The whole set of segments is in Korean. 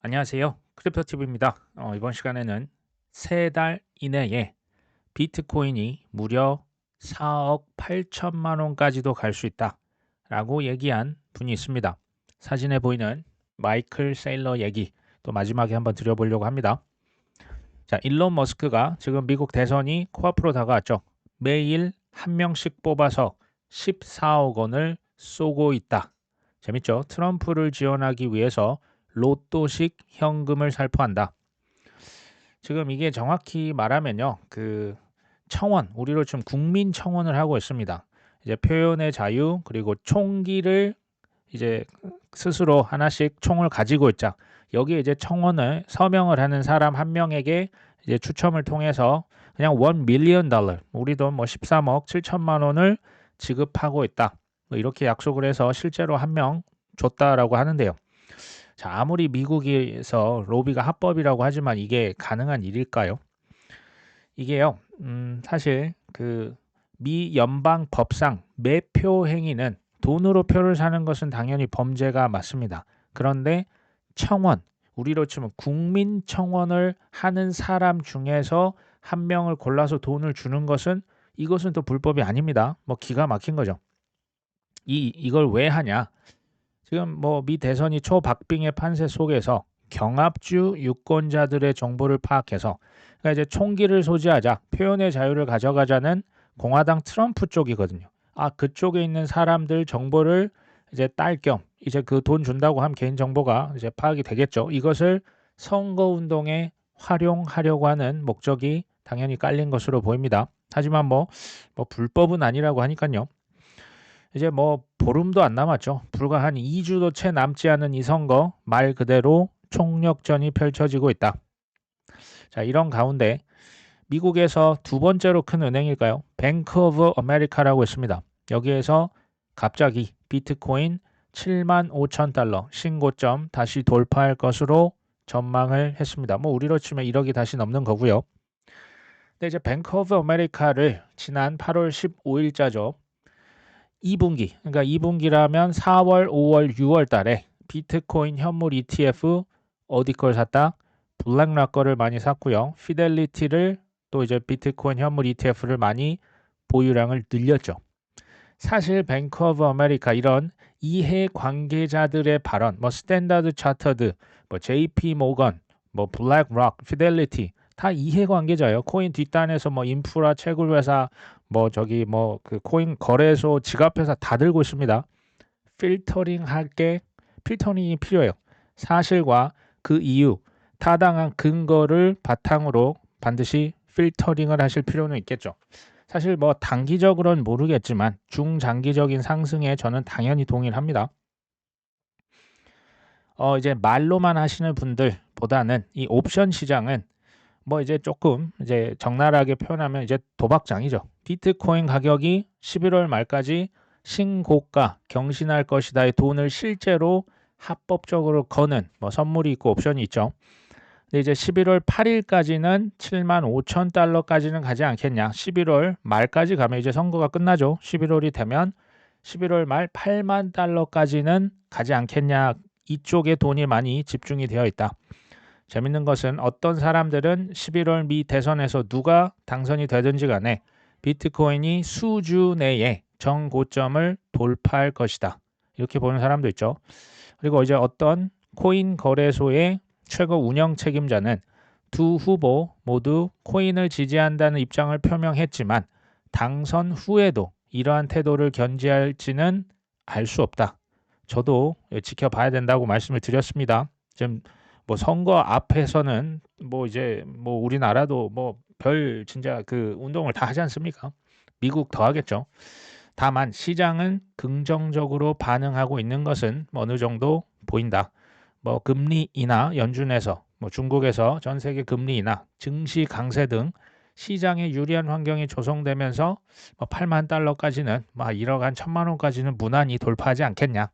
안녕하세요. 크립토티브입니다. 이번 시간에는 3달 이내에 비트코인이 무려 4억 8천만 원까지도 갈 수 있다라고 얘기한 분이 있습니다. 사진에 보이는 마이클 세일러 얘기 또 마지막에 한번 드려보려고 합니다. 자, 일론 머스크가 지금 미국 대선이 코앞으로 다가왔죠. 매일 한 명씩 뽑아서 14억 원을 쏘고 있다. 재밌죠? 트럼프를 지원하기 위해서 로또식 현금을 살포한다. 지금 이게 정확히 말하면요. 청원, 우리로 지금 국민 청원을 하고 있습니다. 이제 표현의 자유 그리고 총기를 이제 스스로 하나씩 총을 가지고 있자. 여기에 이제 청원을 서명을 하는 사람 한 명에게 이제 추첨을 통해서 그냥 1 밀리언 달러, 우리 돈 뭐 13억 7천만 원을 지급하고 있다. 뭐 이렇게 약속을 해서 실제로 한 명 줬다라고 하는데요. 자, 아무리 미국에서 로비가 합법이라고 하지만 이게 가능한 일일까요? 이게요, 사실 미 연방 법상 매표 행위는 돈으로 표를 사는 것은 당연히 범죄가 맞습니다. 그런데 청원, 우리로 치면 국민 청원을 하는 사람 중에서 한 명을 골라서 돈을 주는 것은 이것은 또 불법이 아닙니다. 뭐 기가 막힌 거죠. 이걸 왜 하냐? 지금 뭐 미 대선이 초박빙의 판세 속에서 경합주 유권자들의 정보를 파악해서 그러니까 이제 총기를 소지하자, 표현의 자유를 가져가자는 공화당 트럼프 쪽이거든요. 아, 그쪽에 있는 사람들 정보를 이제 딸 겸 이제 그 돈 준다고 하면 개인 정보가 이제 파악이 되겠죠. 이것을 선거 운동에 활용하려고 하는 목적이 당연히 깔린 것으로 보입니다. 하지만 뭐 불법은 아니라고 하니까요. 이제 뭐 보름도 안 남았죠. 불과 한 2주도 채 남지 않은 이 선거 말 그대로 총력전이 펼쳐지고 있다. 자, 이런 가운데 미국에서 두 번째로 큰 은행일까요? 뱅크 오브 아메리카라고 있습니다. 여기에서 갑자기 비트코인 7만 5천 달러 신고점 다시 돌파할 것으로 전망을 했습니다. 뭐 우리로 치면 1억이 다시 넘는 거고요. 근데 이제 뱅크 오브 아메리카를 지난 8월 15일자죠. 2분기, 그러니까 2분기라면 4월, 5월, 6월 달에 비트코인 현물 ETF 어디 걸 샀다? 블랙락 거를 많이 샀고요. 피델리티를 또 이제 비트코인 현물 ETF를 많이 보유량을 늘렸죠. 사실 뱅크 오브 아메리카 이런 이해 관계자들의 발언, 뭐 스탠다드 차터드, 뭐 JP 모건, 뭐 블랙락, 피델리티 다 이해 관계자예요. 코인 뒷단에서 뭐 인프라 채굴 회사, 뭐 저기 뭐 그 코인 거래소 지갑 회사 다 들고 있습니다. 필터링 할 게 필터링이 필요해요. 사실과 그 이유, 타당한 근거를 바탕으로 반드시 필터링을 하실 필요는 있겠죠. 사실 뭐 단기적으로는 모르겠지만 중장기적인 상승에 저는 당연히 동의를 합니다. 이제 말로만 하시는 분들보다는 이 옵션 시장은 뭐 이제 조금 이제 적나라하게 표현하면 이제 도박장이죠. 비트코인 가격이 11월 말까지 신고가 경신할 것이다의 돈을 실제로 합법적으로 거는 뭐 선물이 있고 옵션이 있죠. 근데 이제 11월 8일까지는 7만 5천 달러까지는 가지 않겠냐. 11월 말까지 가면 이제 선거가 끝나죠. 11월이 되면 11월 말 8만 달러까지는 가지 않겠냐. 이쪽에 돈이 많이 집중이 되어 있다. 재밌는 것은 어떤 사람들은 11월 미 대선에서 누가 당선이 되든지 간에 비트코인이 수주 내에 정고점을 돌파할 것이다. 이렇게 보는 사람도 있죠. 그리고 이제 어떤 코인 거래소의 최고 운영 책임자는 두 후보 모두 코인을 지지한다는 입장을 표명했지만 당선 후에도 이러한 태도를 견지할지는 알 수 없다. 저도 지켜봐야 된다고 말씀을 드렸습니다. 지금 뭐 선거 앞에서는 뭐 이제 뭐 우리나라도 뭐 별 진짜 그 운동을 다 하지 않습니까? 미국 더 하겠죠. 다만 시장은 긍정적으로 반응하고 있는 것은 어느 정도 보인다. 뭐 금리 인하 연준에서 뭐 중국에서 전 세계 금리 인하, 증시 강세 등 시장에 유리한 환경이 조성되면서 뭐 8만 달러까지는 뭐 1억 한 1천만 원까지는 무난히 돌파하지 않겠냐.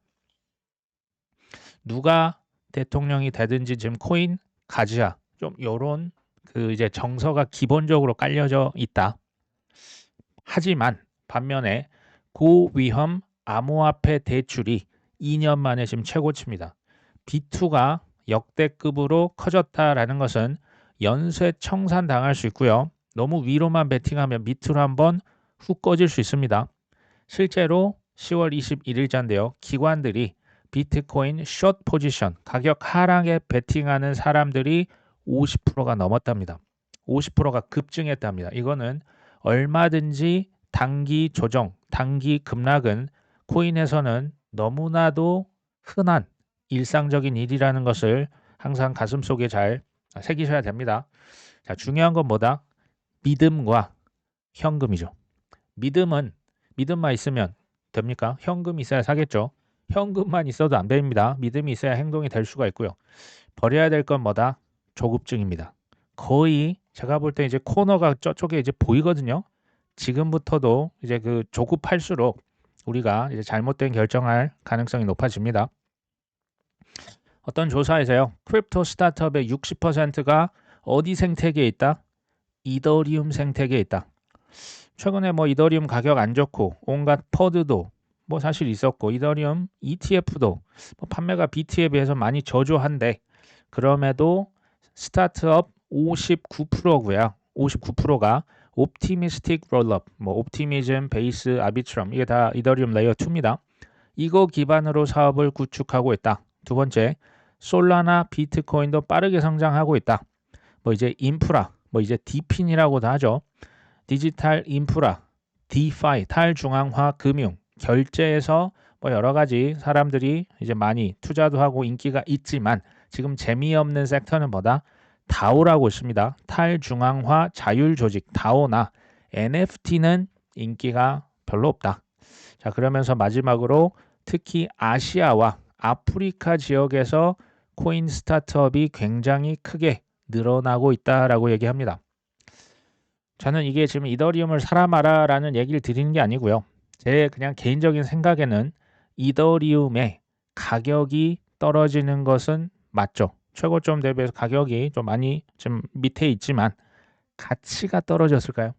누가 대통령이 되든지 지금 코인 가즈아 좀 요런 그 이제 정서가 기본적으로 깔려져 있다. 하지만 반면에 고위험 암호화폐 대출이 2년 만에 지금 최고치입니다. B2가 역대급으로 커졌다라는 것은 연쇄 청산 당할 수 있고요. 너무 위로만 베팅하면 밑으로 한번 훅 꺼질 수 있습니다. 실제로 10월 21일자인데요. 기관들이 비트코인 숏 포지션 가격 하락에 베팅하는 사람들이 50%가 넘었답니다. 50%가 급증했답니다. 이거는 얼마든지 단기 조정, 단기 급락은 코인에서는 너무나도 흔한 일상적인 일이라는 것을 항상 가슴속에 잘 새기셔야 됩니다. 자, 중요한 건 뭐다? 믿음과 현금이죠. 믿음만 있으면 됩니까? 현금이 있어야 사겠죠. 현금만 있어도 안 됩니다. 믿음이 있어야 행동이 될 수가 있고요. 버려야 될 건 뭐다? 조급증입니다. 거의 제가 볼 때 이제 코너가 저쪽에 이제 보이거든요. 지금부터도 이제 그 조급할수록 우리가 이제 잘못된 결정할 가능성이 높아집니다. 어떤 조사에서요. 크립토 스타트업의 60%가 어디 생태계에 있다? 이더리움 생태계에 있다. 최근에 뭐 이더리움 가격 안 좋고 온갖 퍼드도 뭐 사실 있었고 이더리움 ETF도 뭐 판매가 BT에 비해서 많이 저조한데 그럼에도 스타트업 59%고요. 59%가 옵티미스틱 롤업, 뭐 옵티미즘, 베이스, 아비트럼 이게 다 이더리움 레이어 2입니다. 이거 기반으로 사업을 구축하고 있다. 두 번째, 솔라나 비트코인도 빠르게 성장하고 있다. 뭐 이제 인프라, 뭐 이제 디핀이라고도 하죠. 디지털 인프라, 디파이, 탈중앙화 금융, 결제에서 뭐 여러 가지 사람들이 이제 많이 투자도 하고 인기가 있지만 지금 재미없는 섹터는 뭐다? 다오라고 있습니다. 탈중앙화 자율조직 다오나 NFT는 인기가 별로 없다. 자, 그러면서 마지막으로 특히 아시아와 아프리카 지역에서 코인 스타트업이 굉장히 크게 늘어나고 있다라고 얘기합니다. 저는 이게 지금 이더리움을 사라 마라라는 얘기를 드리는 게 아니고요. 제 그냥 개인적인 생각에는 이더리움의 가격이 떨어지는 것은 맞죠. 최고점 대비해서 가격이 좀 많이 좀 밑에 있지만 가치가 떨어졌을까요?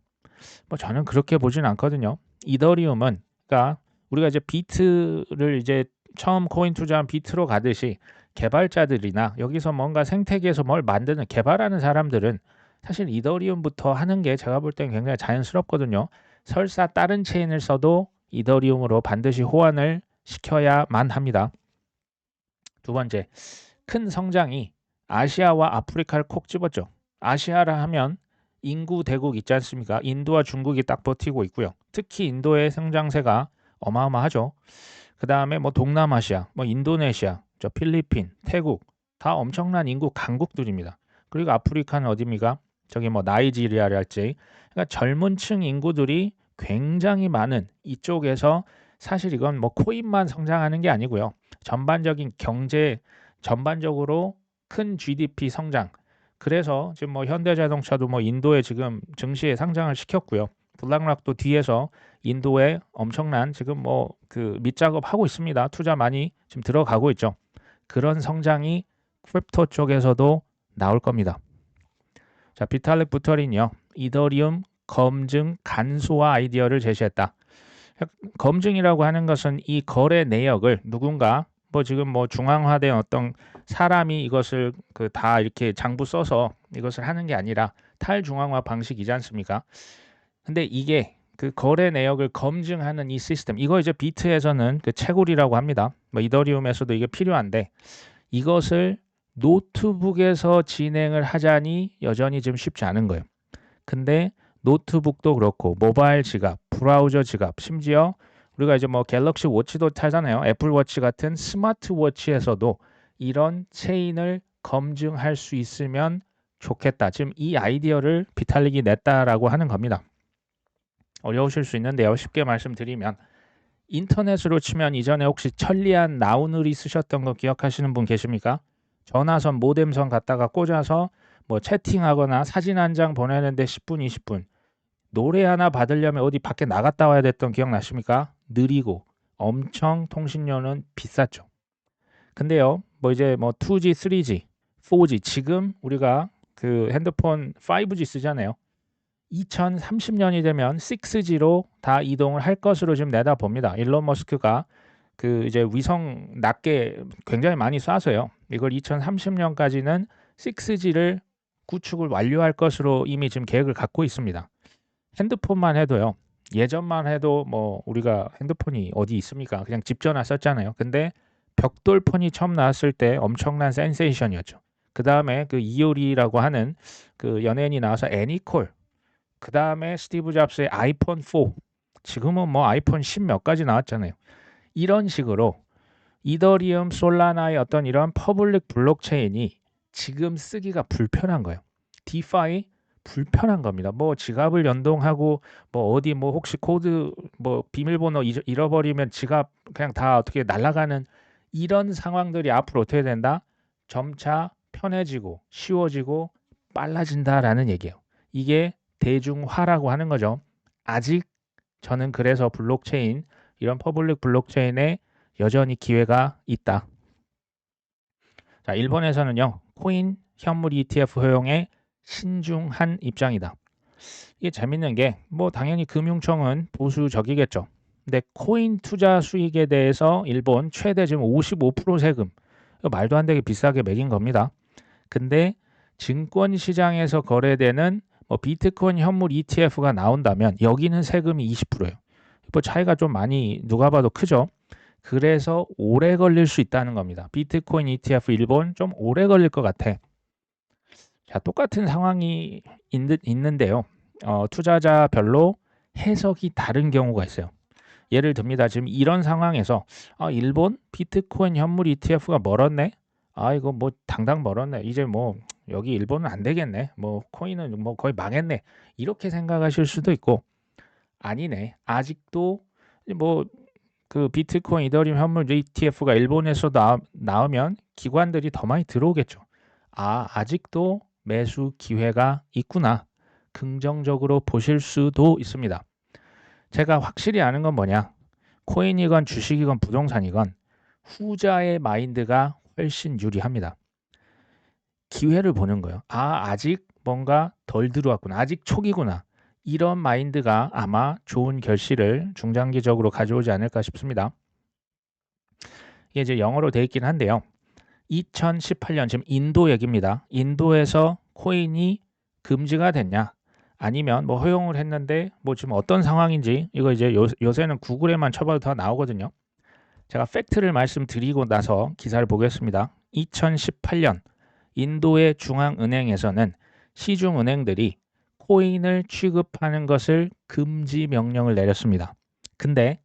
뭐 저는 그렇게 보진 않거든요. 이더리움은 그러니까 우리가 이제 비트를 이제 처음 코인 투자한 비트로 가듯이 개발자들이나 여기서 뭔가 생태계에서 뭘 만드는 개발하는 사람들은 사실 이더리움부터 하는 게 제가 볼 때는 굉장히 자연스럽거든요. 설사 다른 체인을 써도 이더리움으로 반드시 호환을 시켜야만 합니다. 두 번째, 큰 성장이 아시아와 아프리카를 콕 집었죠. 아시아라 하면 인구 대국 있지 않습니까? 인도와 중국이 딱 버티고 있고요. 특히 인도의 성장세가 어마어마하죠. 그 다음에 뭐 동남아시아, 뭐 인도네시아, 저 필리핀, 태국 다 엄청난 인구 강국들입니다. 그리고 아프리카는 어디입니까? 저기 뭐 나이지리아랄지 그러니까 젊은 층 인구들이 굉장히 많은 이쪽에서 사실 이건 뭐 코인만 성장하는 게 아니고요. 전반적인 경제 전반적으로 큰 GDP 성장. 그래서 지금 뭐 현대자동차도 뭐 인도에 지금 증시에 상장을 시켰고요. 블락락도 뒤에서 인도에 엄청난 지금 뭐 그 밑작업 하고 있습니다. 투자 많이 지금 들어가고 있죠. 그런 성장이 크립토 쪽에서도 나올 겁니다. 자, 비탈릭 부터린이요. 이더리움 검증 간소화 아이디어를 제시했다. 검증이라고 하는 것은 이 거래 내역을 누군가 뭐 지금 뭐 중앙화된 어떤 사람이 이것을 그 다 이렇게 장부 써서 이것을 하는 게 아니라 탈중앙화 방식이지 않습니까? 근데 이게 그 거래 내역을 검증하는 이 시스템 이거 이제 비트에서는 그 채굴이라고 합니다. 뭐 이더리움에서도 이게 필요한데 이것을 노트북에서 진행을 하자니 여전히 좀 쉽지 않은 거예요. 근데 노트북도 그렇고 모바일 지갑, 브라우저 지갑, 심지어 우리가 이제 뭐 갤럭시 워치도 타잖아요. 애플워치 같은 스마트워치에서도 이런 체인을 검증할 수 있으면 좋겠다. 지금 이 아이디어를 비탈릭이 냈다라고 하는 겁니다. 어려우실 수 있는데요. 쉽게 말씀드리면 인터넷으로 치면 이전에 혹시 천리안 나우누리 쓰셨던 거 기억하시는 분 계십니까? 전화선 모뎀선 갖다가 꽂아서 뭐 채팅하거나 사진 한 장 보내는데 10분, 20분. 노래 하나 받으려면 어디 밖에 나갔다 와야 됐던 기억나십니까? 느리고 엄청 통신료는 비쌌죠. 근데요, 뭐 이제 뭐 2G, 3G, 4G 지금 우리가 그 핸드폰 5G 쓰잖아요. 2030년이 되면 6G로 다 이동을 할 것으로 지금 내다봅니다. 일론 머스크가 그 이제 위성 낮게 굉장히 많이 쏴서요. 이걸 2030년까지는 6G를 구축을 완료할 것으로 이미 지금 계획을 갖고 있습니다. 핸드폰만 해도요. 예전만 해도 뭐 우리가 핸드폰이 어디 있습니까? 그냥 집 전화 썼잖아요. 근데 벽돌폰이 처음 나왔을 때 엄청난 센세이션이었죠. 그 다음에 그 이효리라고 하는 그 연예인이 나와서 애니콜. 그 다음에 스티브 잡스의 아이폰 4. 지금은 뭐 아이폰 10 몇 가지 나왔잖아요. 이런 식으로 이더리움, 솔라나의 어떤 이런 퍼블릭 블록체인이 지금 쓰기가 불편한 거예요. 디파이 불편한 겁니다. 뭐 지갑을 연동하고 뭐 어디 뭐 혹시 코드 뭐 비밀번호 잃어버리면 지갑 그냥 다 어떻게 날아가는 이런 상황들이 앞으로 어떻게 된다? 점차 편해지고 쉬워지고 빨라진다라는 얘기예요. 이게 대중화라고 하는 거죠. 아직 저는 그래서 블록체인 이런 퍼블릭 블록체인에 여전히 기회가 있다. 자, 일본에서는요. 코인 현물 ETF 허용에 신중한 입장이다. 이게 재밌는 게 뭐 당연히 금융청은 보수적이겠죠. 근데 코인 투자 수익에 대해서 일본 최대 지금 55% 세금. 이거 말도 안 되게 비싸게 매긴 겁니다. 근데 증권 시장에서 거래되는 뭐 비트코인 현물 ETF가 나온다면 여기는 세금이 20%예요. 뭐 차이가 좀 많이 누가 봐도 크죠. 그래서 오래 걸릴 수 있다는 겁니다. 비트코인 ETF 일본 좀 오래 걸릴 것 같아. 자, 똑같은 상황이 있는데요. 투자자별로 해석이 다른 경우가 있어요. 예를 듭니다. 지금 이런 상황에서 일본 비트코인 현물 ETF가 멀었네. 이거 뭐 당당 멀었네. 이제 뭐 여기 일본은 안 되겠네. 뭐 코인은 뭐 거의 망했네. 이렇게 생각하실 수도 있고 아니네. 아직도 뭐 그 비트코인, 이더리움 현물 ETF가 일본에서 나오면 기관들이 더 많이 들어오겠죠. 아직도 매수 기회가 있구나. 긍정적으로 보실 수도 있습니다. 제가 확실히 아는 건 뭐냐? 코인이건 주식이건 부동산이건 후자의 마인드가 훨씬 유리합니다. 기회를 보는 거예요. 아직 뭔가 덜 들어왔구나. 아직 초기구나. 이런 마인드가 아마 좋은 결실을 중장기적으로 가져오지 않을까 싶습니다. 이게 이제 영어로 되어 있긴 한데요. 2018년 지금 인도 얘기입니다. 인도에서 코인이 금지가 됐냐? 아니면 뭐 허용을 했는데 뭐 지금 어떤 상황인지 이거 이제 요새는 구글에만 쳐봐도 다 나오거든요. 제가 팩트를 말씀드리고 나서 기사를 보겠습니다. 2018년 인도의 중앙은행에서는 시중은행들이 코인을 취급하는 것을 금지 명령을 내렸습니다. 근데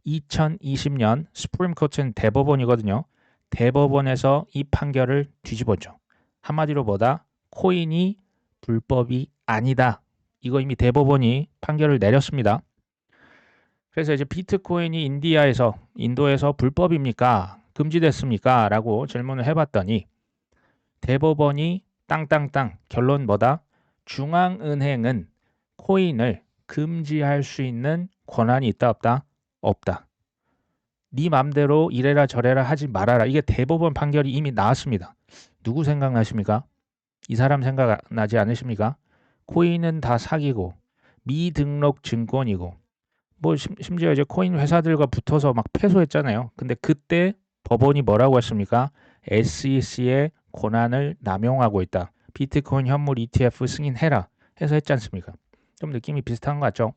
2020년 스프림 코트는 대법원이거든요. 대법원에서 이 판결을 뒤집었죠. 한마디로 뭐다? 코인이 불법이 아니다. 이거 이미 대법원이 판결을 내렸습니다. 그래서 이제 비트코인이 인도에서 불법입니까? 금지됐습니까? 라고 질문을 해봤더니 대법원이 땅땅땅 결론 뭐다? 중앙은행은 코인을 금지할 수 있는 권한이 있다 없다? 없다. 네 맘대로 이래라 저래라 하지 말아라. 이게 대법원 판결이 이미 나왔습니다. 누구 생각나십니까? 이 사람 생각나지 않으십니까? 코인은 다 사기고 미등록 증권이고 뭐 심지어 이제 코인 회사들과 붙어서 막 패소했잖아요. 근데 그때 법원이 뭐라고 했습니까? SEC의 권한을 남용하고 있다. 비트코인 현물 ETF 승인해라 해서 했지 않습니까? 좀 느낌이 비슷한 것 같죠?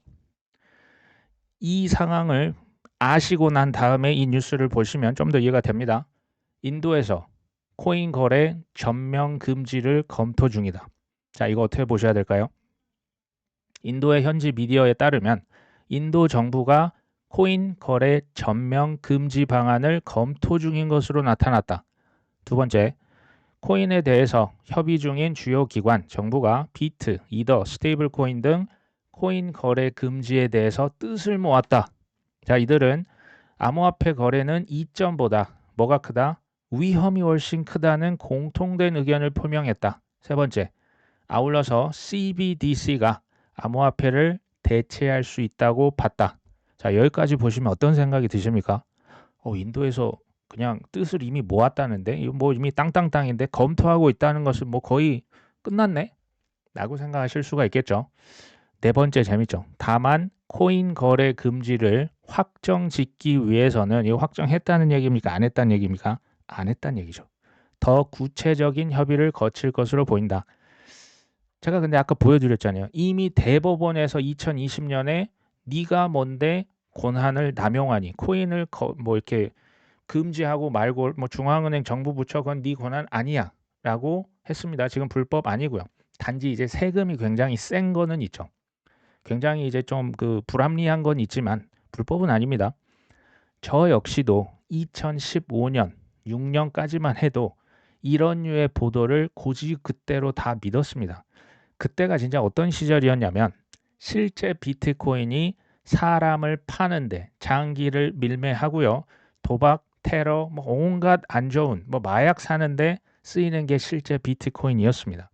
이 상황을 아시고 난 다음에 이 뉴스를 보시면 좀 더 이해가 됩니다. 인도에서 코인 거래 전면 금지를 검토 중이다. 자, 이거 어떻게 보셔야 될까요? 인도의 현지 미디어에 따르면 인도 정부가 코인 거래 전면 금지 방안을 검토 중인 것으로 나타났다. 두 번째, 코인에 대해서 협의 중인 주요 기관, 정부가 비트, 이더, 스테이블 코인 등 코인 거래 금지에 대해서 뜻을 모았다. 자, 이들은 암호화폐 거래는 이점보다 뭐가 크다? 위험이 훨씬 크다는 공통된 의견을 표명했다. 세 번째, 아울러서 CBDC가 암호화폐를 대체할 수 있다고 봤다. 자, 여기까지 보시면 어떤 생각이 드십니까? 인도에서 그냥 뜻을 이미 모았다는데 이거 뭐 이미 땅땅땅인데 검토하고 있다는 것은 뭐 거의 끝났네? 라고 생각하실 수가 있겠죠. 네 번째 재밌죠. 다만 코인 거래 금지를 확정 짓기 위해서는 이거 확정했다는 얘기입니까? 안 했다는 얘기입니까? 안 했다는 얘기죠. 더 구체적인 협의를 거칠 것으로 보인다. 제가 근데 아까 보여드렸잖아요. 이미 대법원에서 2020년에 네가 뭔데 권한을 남용하니 코인을 뭐 이렇게 금지하고 말고 뭐 중앙은행 정부 부처 그건 네 권한 아니야 라고 했습니다. 지금 불법 아니고요. 단지 이제 세금이 굉장히 센 거는 있죠. 굉장히 이제 좀 그 불합리한 건 있지만 불법은 아닙니다. 저 역시도 2015년 6년까지만 해도 이런 류의 보도를 고지 그대로 다 믿었습니다. 그때가 진짜 어떤 시절이었냐면 실제 비트코인이 사람을 파는데 장기를 밀매하고요. 도박, 테러, 뭐 온갖 안 좋은 뭐 마약 사는데 쓰이는 게 실제 비트코인이었습니다.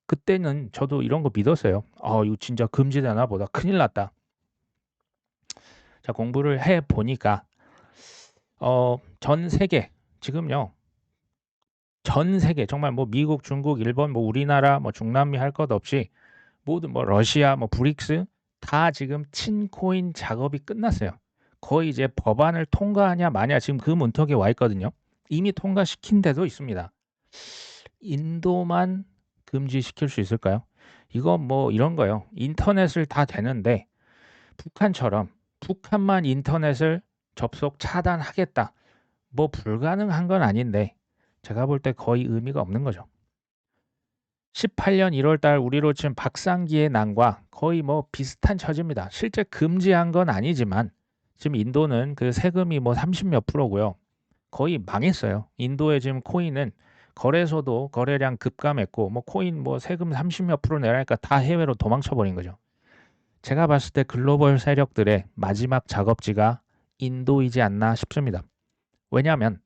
그때는 저도 이런 거 믿었어요. 이거 진짜 금지되나 보다. 큰일 났다. 자, 공부를 해 보니까 전 세계 지금요. 전 세계 정말 뭐 미국, 중국, 일본, 뭐 우리나라, 뭐 중남미 할 것 없이 모두 뭐 러시아, 뭐 브릭스 다 지금 친코인 작업이 끝났어요. 거의 이제 법안을 통과하냐 마냐 지금 그 문턱에 와 있거든요. 이미 통과시킨 데도 있습니다. 인도만 금지시킬 수 있을까요? 이건 뭐 이런 거요. 인터넷을 다 되는데 북한처럼 북한만 인터넷을 접속 차단하겠다. 뭐 불가능한 건 아닌데 제가 볼 때 거의 의미가 없는 거죠. 18년 1월 달 우리로 치면 박상기의 난과 거의 뭐 비슷한 처지입니다. 실제 금지한 건 아니지만 지금 인도는 그 세금이 뭐 30몇 프로고요. 거의 망했어요. 인도의 지금 코인은 거래소도 거래량 급감했고 뭐 코인 뭐 세금 30몇 프로 내라니까 다 해외로 도망쳐 버린 거죠. 제가 봤을 때 글로벌 세력들의 마지막 작업지가 인도이지 않나 싶습니다. 왜냐하면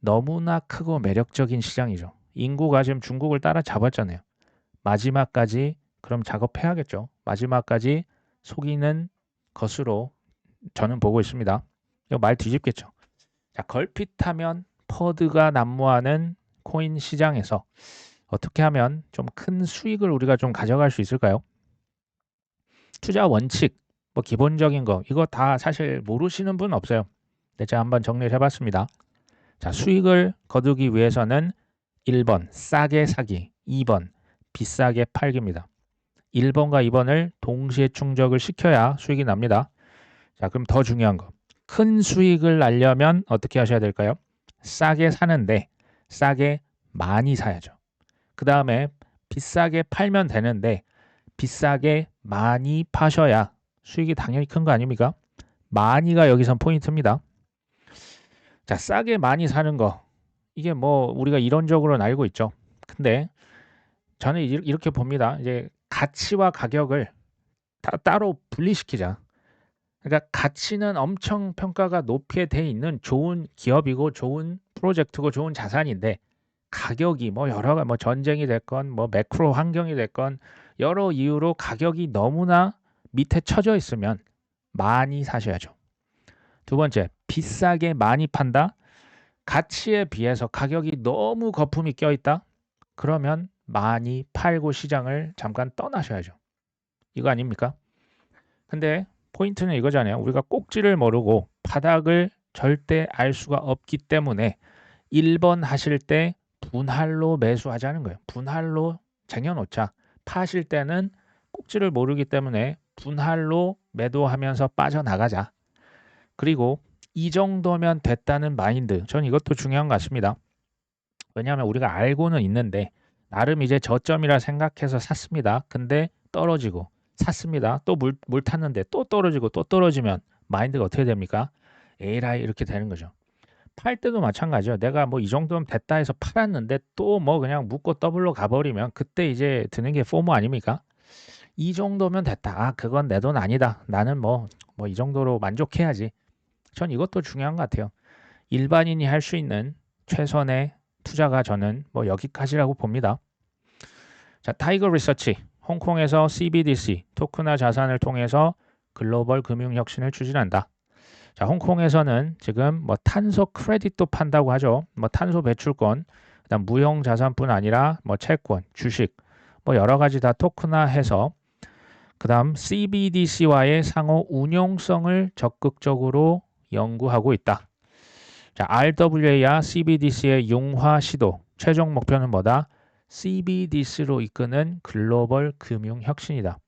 너무나 크고 매력적인 시장이죠. 인구가 지금 중국을 따라잡았잖아요. 마지막까지 그럼 작업해야겠죠. 마지막까지 속이는 것으로 저는 보고 있습니다. 이거 말 뒤집겠죠. 자, 걸핏하면 퍼드가 난무하는 코인 시장에서 어떻게 하면 좀 큰 수익을 우리가 좀 가져갈 수 있을까요? 투자 원칙, 뭐 기본적인 거 이거 다 사실 모르시는 분 없어요. 네, 제가 한번 정리를 해봤습니다. 자, 수익을 거두기 위해서는 1번 싸게 사기, 2번 비싸게 팔기입니다. 1번과 2번을 동시에 충족을 시켜야 수익이 납니다. 자, 그럼 더 중요한 거. 큰 수익을 날려면 어떻게 하셔야 될까요? 싸게 사는데 싸게 많이 사야죠. 그 다음에 비싸게 팔면 되는데 비싸게 많이 파셔야 수익이 당연히 큰 거 아닙니까? 많이가 여기선 포인트입니다. 자, 싸게 많이 사는 거. 이게 뭐 우리가 이론적으로는 알고 있죠. 근데 저는 이렇게 봅니다. 이제 가치와 가격을 따로 분리시키자. 그러니까 가치는 엄청 평가가 높게 돼 있는 좋은 기업이고 좋은 프로젝트고 좋은 자산인데 가격이 뭐 여러 가지 뭐 전쟁이 됐건 뭐 매크로 환경이 됐건 여러 이유로 가격이 너무나 밑에 쳐져 있으면 많이 사셔야죠. 두 번째, 비싸게 많이 판다. 가치에 비해서 가격이 너무 거품이 껴있다. 그러면 많이 팔고 시장을 잠깐 떠나셔야죠. 이거 아닙니까? 근데 포인트는 이거잖아요. 우리가 꼭지를 모르고 바닥을 절대 알 수가 없기 때문에 1번 하실 때 분할로 매수하자는 거예요. 분할로 쟁여놓자. 파실 때는 꼭지를 모르기 때문에 분할로 매도하면서 빠져나가자. 그리고 이 정도면 됐다는 마인드. 전 이것도 중요한 것 같습니다. 왜냐하면 우리가 알고는 있는데 나름 이제 저점이라 생각해서 샀습니다. 근데 떨어지고 샀습니다. 또 물 탔는데 또 떨어지고 또 떨어지면 마인드가 어떻게 됩니까? 에라이 이렇게 되는 거죠. 팔 때도 마찬가지죠. 내가 뭐 이 정도면 됐다 해서 팔았는데 또 뭐 그냥 묶고 더블로 가버리면 그때 이제 드는 게 포모 아닙니까? 이 정도면 됐다. 아, 그건 내 돈 아니다. 나는 뭐 이 정도로 만족해야지. 전 이것도 중요한 것 같아요. 일반인이 할 수 있는 최선의 투자가 저는 뭐 여기까지라고 봅니다. 자, 타이거 리서치. 홍콩에서 CBDC, 토크나 자산을 통해서 글로벌 금융 혁신을 추진한다. 자, 홍콩에서는 지금 뭐 탄소 크레딧도 판다고 하죠. 뭐 탄소 배출권, 그다음 무형 자산뿐 아니라 뭐 채권, 주식, 뭐 여러 가지 다 토크나해서 그다음 CBDC와의 상호 운용성을 적극적으로 연구하고 있다. 자, RWA와 CBDC의 융화 시도 최종 목표는 뭐다? CBDC로 이끄는 글로벌 금융 혁신이다.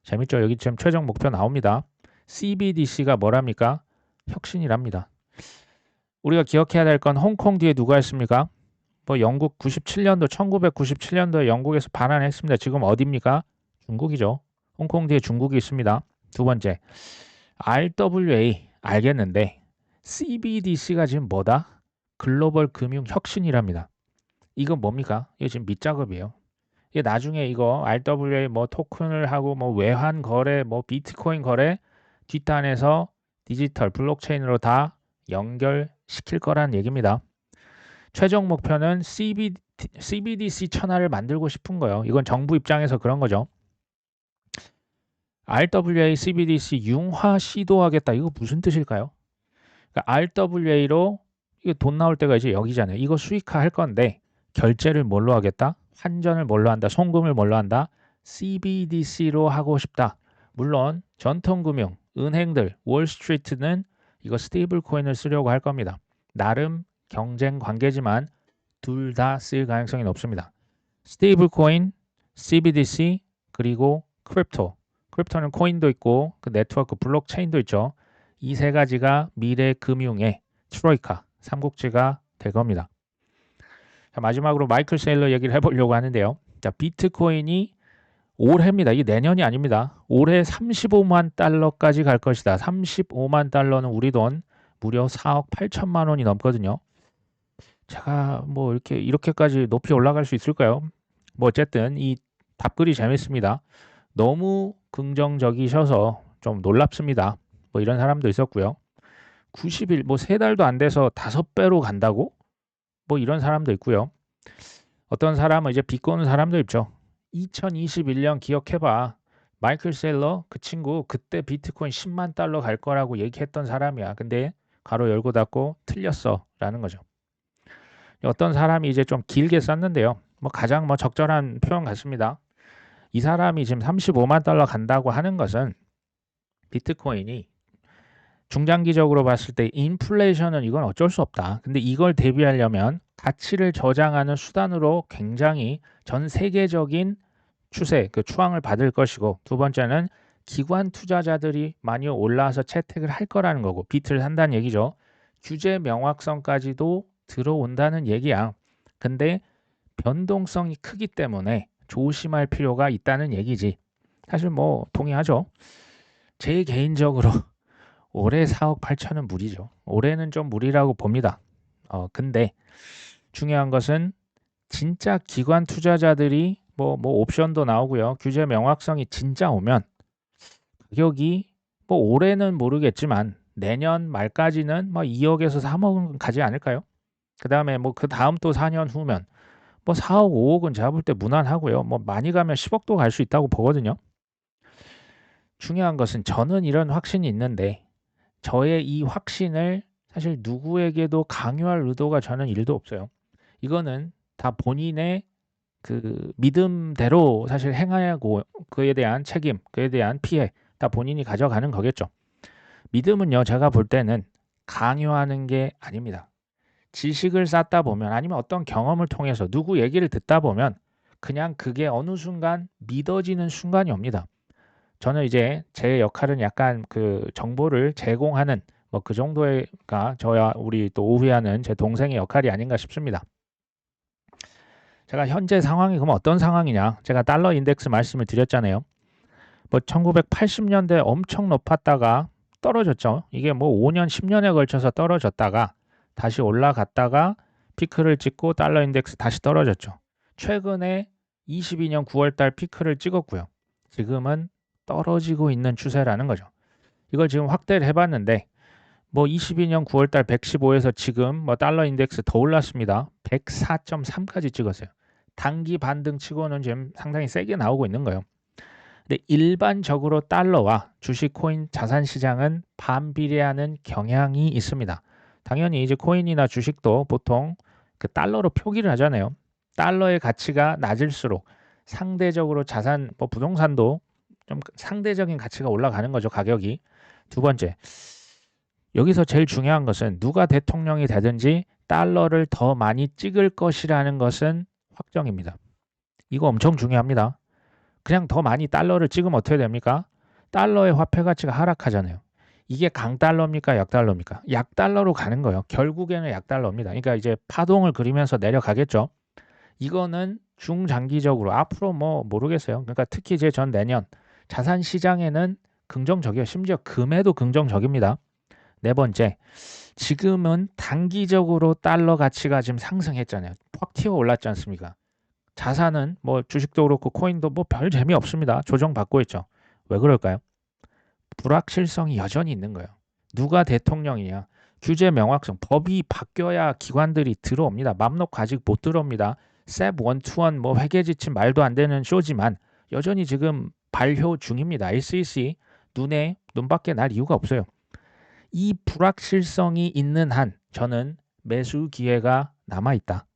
재밌죠? 여기 지금 최종 목표 나옵니다. CBDC가 뭐랍니까? 혁신이랍니다. 우리가 기억해야 될 건 홍콩 뒤에 누가 있습니까? 뭐 영국 97년도 1997년도에 영국에서 반환했습니다. 지금 어디입니까? 중국이죠. 홍콩 뒤에 중국이 있습니다. 두 번째, RWA 알겠는데 CBDC가 지금 뭐다? 글로벌 금융 혁신이랍니다. 이건 뭡니까? 이거 지금 밑작업이에요. 이게 나중에 이거 RWA 뭐 토큰을 하고 뭐 외환 거래, 뭐 비트코인 거래 뒷단에서 디지털 블록체인으로 다 연결시킬 거란 얘기입니다. 최종 목표는 CBDC 천하를 만들고 싶은 거예요. 이건 정부 입장에서 그런 거죠. RWA CBDC 융화 시도하겠다. 이거 무슨 뜻일까요? 그러니까 RWA로 이거 돈 나올 때가 이제 여기잖아요. 이거 수익화 할 건데 결제를 뭘로 하겠다? 환전을 뭘로 한다? 송금을 뭘로 한다? CBDC로 하고 싶다. 물론 전통금융, 은행들, 월스트리트는 이거 스테이블 코인을 쓰려고 할 겁니다. 나름 경쟁 관계지만 둘 다 쓸 가능성이 높습니다. 스테이블 코인, CBDC, 그리고 크립토. 크립토는 코인도 있고 그 네트워크 블록체인도 있죠. 이 세 가지가 미래 금융의 트로이카, 삼국지가 될 겁니다. 자, 마지막으로 마이클 세일러 얘기를 해보려고 하는데요. 자, 비트코인이 올해입니다. 이게 내년이 아닙니다. 올해 35만 달러까지 갈 것이다. 35만 달러는 우리 돈 무려 4억 8천만 원이 넘거든요. 제가 뭐 이렇게까지 높이 올라갈 수 있을까요? 뭐 어쨌든 이 답글이 재밌습니다. 너무 긍정적이셔서 좀 놀랍습니다. 뭐 이런 사람도 있었고요. 90일 뭐 3달도 안 돼서 5배로 간다고? 뭐 이런 사람도 있고요. 어떤 사람은 이제 비꼬는 사람도 있죠. 2021년 기억해봐. 마이클 셀러 그 친구 그때 비트코인 10만 달러 갈 거라고 얘기했던 사람이야. 근데 가로 열고 닫고 틀렸어 라는 거죠. 어떤 사람이 이제 좀 길게 썼는데요. 뭐 가장 뭐 적절한 표현 같습니다. 이 사람이 지금 35만 달러 간다고 하는 것은 비트코인이 중장기적으로 봤을 때 인플레이션은 이건 어쩔 수 없다. 근데 이걸 대비하려면 가치를 저장하는 수단으로 굉장히 전 세계적인 추세, 그 추앙을 받을 것이고 두 번째는 기관 투자자들이 많이 올라와서 채택을 할 거라는 거고 비트를 산다는 얘기죠. 규제 명확성까지도 들어온다는 얘기야. 근데 변동성이 크기 때문에 조심할 필요가 있다는 얘기지. 사실 뭐 동의하죠. 제 개인적으로 올해 4억 8천은 무리죠. 올해는 좀 무리라고 봅니다. 근데 중요한 것은 진짜 기관 투자자들이 뭐 옵션도 나오고요. 규제 명확성이 진짜 오면 가격이 뭐 올해는 모르겠지만 내년 말까지는 뭐 2억에서 3억은 가지 않을까요? 그 다음에 뭐 그 다음 또 4년 후면 뭐 4억, 5억은 제가 볼 때 무난하고요. 뭐 많이 가면 10억도 갈 수 있다고 보거든요. 중요한 것은 저는 이런 확신이 있는데 저의 이 확신을 사실 누구에게도 강요할 의도가 저는 1도 없어요. 이거는 다 본인의 그 믿음대로 사실 행하고 그에 대한 책임, 그에 대한 피해 다 본인이 가져가는 거겠죠. 믿음은요, 제가 볼 때는 강요하는 게 아닙니다. 지식을 쌓다 보면 아니면 어떤 경험을 통해서 누구 얘기를 듣다 보면 그냥 그게 어느 순간 믿어지는 순간이 옵니다. 저는 이제 제 역할은 약간 그 정보를 제공하는 뭐 그 정도가 저야 우리 또 오후에하는 제 동생의 역할이 아닌가 싶습니다. 제가 현재 상황이 그럼 어떤 상황이냐? 제가 달러 인덱스 말씀을 드렸잖아요. 뭐 1980년대 엄청 높았다가 떨어졌죠. 이게 뭐 5년, 10년에 걸쳐서 떨어졌다가 다시 올라갔다가 피크를 찍고 달러 인덱스 다시 떨어졌죠. 최근에 22년 9월 달 피크를 찍었고요. 지금은 떨어지고 있는 추세라는 거죠. 이걸 지금 확대를 해봤는데 뭐 22년 9월 달 115에서 지금 뭐 달러 인덱스 더 올랐습니다. 104.3까지 찍었어요. 단기 반등 치고는 지금 상당히 세게 나오고 있는 거예요. 근데 일반적으로 달러와 주식, 코인, 자산 시장은 반비례하는 경향이 있습니다. 당연히 이제 코인이나 주식도 보통 그 달러로 표기를 하잖아요. 달러의 가치가 낮을수록 상대적으로 자산, 뭐 부동산도 좀 상대적인 가치가 올라가는 거죠, 가격이. 두 번째, 여기서 제일 중요한 것은 누가 대통령이 되든지 달러를 더 많이 찍을 것이라는 것은 확정입니다. 이거 엄청 중요합니다. 그냥 더 많이 달러를 찍으면 어떻게 됩니까? 달러의 화폐 가치가 하락하잖아요. 이게 강달러입니까? 약달러입니까? 약달러로 가는 거예요. 결국에는 약달러입니다. 그러니까 이제 파동을 그리면서 내려가겠죠. 이거는 중장기적으로 앞으로 뭐 모르겠어요. 그러니까 특히 이제 전 내년 자산 시장에는 긍정적이에요. 심지어 금에도 긍정적입니다. 네 번째, 지금은 단기적으로 달러 가치가 지금 상승했잖아요. 확 튀어 올랐지 않습니까? 자산은 뭐 주식도 그렇고 코인도 뭐 별 재미 없습니다. 조정받고 있죠. 왜 그럴까요? 불확실성이 여전히 있는 거예요. 누가 대통령이냐? 규제 명확성, 법이 바뀌어야 기관들이 들어옵니다. 맘놓고 아직 못 들어옵니다. 셉 원투원 뭐 회계 지침 말도 안 되는 쇼지만 여전히 지금 발효 중입니다. SEC 눈밖에 날 이유가 없어요. 이 불확실성이 있는 한 저는 매수 기회가 남아 있다.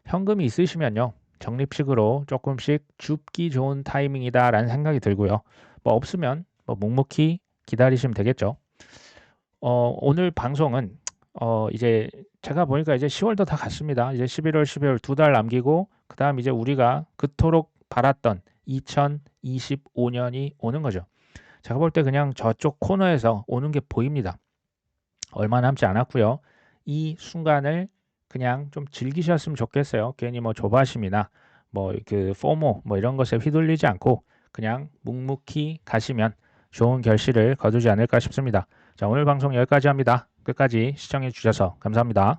현금이 있으시면요. 적립식으로 조금씩 줍기 좋은 타이밍이다라는 생각이 들고요. 뭐 없으면 뭐 묵묵히 기다리시면 되겠죠. 오늘 방송은 이제 제가 보니까 이제 10월도 다 갔습니다. 이제 11월, 12월 2달 남기고 그다음 이제 우리가 그토록 바랐던 2025년이 오는 거죠. 제가 볼 때 그냥 저쪽 코너에서 오는 게 보입니다. 얼마 남지 않았고요. 이 순간을 그냥 좀 즐기셨으면 좋겠어요. 괜히 뭐 조바심이나 뭐 그 포모 뭐 이런 것에 휘둘리지 않고 그냥 묵묵히 가시면 좋은 결실을 거두지 않을까 싶습니다. 자, 오늘 방송 여기까지 합니다. 끝까지 시청해 주셔서 감사합니다.